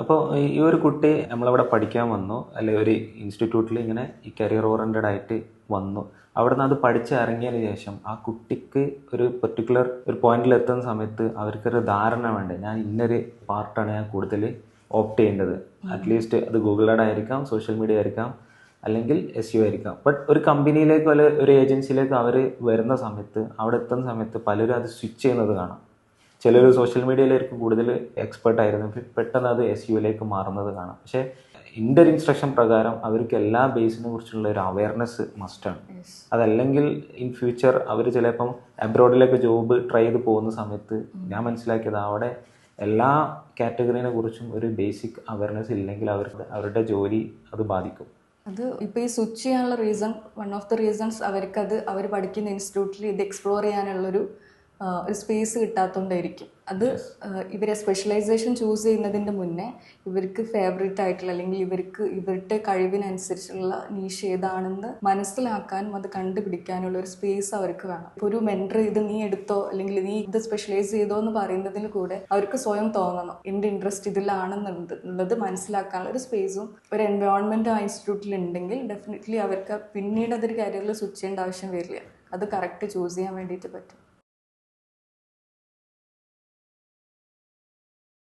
അപ്പോൾ ഈ ഒരു കുട്ടി നമ്മളവിടെ പഠിക്കാൻ വന്നു, അല്ലെങ്കിൽ ഒരു ഇൻസ്റ്റിറ്റ്യൂട്ടിൽ ഇങ്ങനെ ഈ കരിയർ ഓറിയൻറ്റഡ് ആയിട്ട് വന്നു. അവിടെ നിന്ന് അത് പഠിച്ച് ഇറങ്ങിയതിന് ശേഷം ആ കുട്ടിക്ക് ഒരു പെർട്ടിക്കുലർ ഒരു പോയിന്റിൽ എത്തുന്ന സമയത്ത് അവർക്കൊരു ധാരണ വേണ്ടേ, ഞാൻ ഇന്നൊരു പാർട്ടാണ് ഞാൻ കൂടുതൽ ഓപ്റ്റ് ചെയ്യേണ്ടത്. അറ്റ്ലീസ്റ്റ് അത് ഗൂഗിൾ ആഡ് ആയിരിക്കാം, സോഷ്യൽ മീഡിയ ആയിരിക്കാം, അല്ലെങ്കിൽ SEO ആയിരിക്കാം. ബട്ട് ഒരു കമ്പനിയിലേക്ക് അല്ലെങ്കിൽ ഒരു ഏജൻസിയിലേക്ക് അവർ വരുന്ന സമയത്ത്, അവിടെ എത്തുന്ന സമയത്ത് പലരും അത് സ്വിച്ച് ചെയ്യുന്നത് കാണാം. ചിലർ സോഷ്യൽ മീഡിയയിലായിരിക്കും കൂടുതൽ എക്സ്പെർട്ട് ആയിരുന്നു, പെട്ടെന്ന് അത് SEOയിലേക്ക് മാറുന്നത് കാണാം. പക്ഷേ എൻ്റെ ഒരു ഇൻസ്ട്രക്ഷൻ പ്രകാരം അവർക്ക് എല്ലാ ബേസിനെ കുറിച്ചുള്ള ഒരു അവയർനെസ് മസ്റ്റാണ്. അതല്ലെങ്കിൽ ഇൻ ഫ്യൂച്ചർ അവർ ചിലപ്പം അബ്രോഡിലേക്ക് ജോബ് ട്രൈ ചെയ്ത് പോകുന്ന സമയത്ത് ഞാൻ മനസ്സിലാക്കിയത് അവിടെ എല്ലാ കാറ്റഗറിനെ കുറിച്ചും ഒരു ബേസിക് അവയർനെസ് ഇല്ലെങ്കിൽ അവർക്ക് അവരുടെ ജോലി അത് ബാധിക്കും. അത് ഇപ്പോൾ ഈ സ്വിച്ച് ചെയ്യാനുള്ള reason, one of the reasons അവർക്കത് അവർ പഠിക്കുന്ന ഇൻസ്റ്റിറ്റ്യൂട്ടിൽ ഇത് എക്സ്പ്ലോർ ചെയ്യാനുള്ളൊരു ഒരു സ്പേസ് കിട്ടാത്തതുകൊണ്ടായിരിക്കും. അത് ഇവരെ സ്പെഷ്യലൈസേഷൻ ചൂസ് ചെയ്യുന്നതിൻ്റെ മുന്നേ ഇവർക്ക് ഫേവറേറ്റ് ആയിട്ടുള്ള അല്ലെങ്കിൽ ഇവരുടെ കഴിവിനനുസരിച്ചുള്ള നീഷ് ഏതാണെന്ന് മനസ്സിലാക്കാനും അത് കണ്ടുപിടിക്കാനുള്ള ഒരു സ്പേസ് അവർക്ക് വേണം. ഇപ്പോൾ ഒരു മെൻറ്റർ ഇത് നീ എടുത്തോ അല്ലെങ്കിൽ നീ ഇത് സ്പെഷ്യലൈസ് ചെയ്തോ എന്ന് പറയുന്നതിൽ കൂടെ അവർക്ക് സ്വയം തോന്നണം എൻ്റെ ഇൻട്രസ്റ്റ് ഇതിലാണെന്നുള്ളത് മനസ്സിലാക്കാനുള്ള ഒരു സ്പേസും ഒരു എൻവയോൺമെൻറ്റ് ആ ഇൻസ്റ്റിറ്റ്യൂട്ടിൽ ഉണ്ടെങ്കിൽ ഡെഫിനറ്റ്ലി അവർക്ക് പിന്നീട് അതൊരു കരിയറിൽ സ്വിച്ച് ചെയ്യേണ്ട ആവശ്യം വരില്ല. അത് കറക്റ്റ് ചൂസ് ചെയ്യാൻ വേണ്ടിയിട്ട് പറ്റും.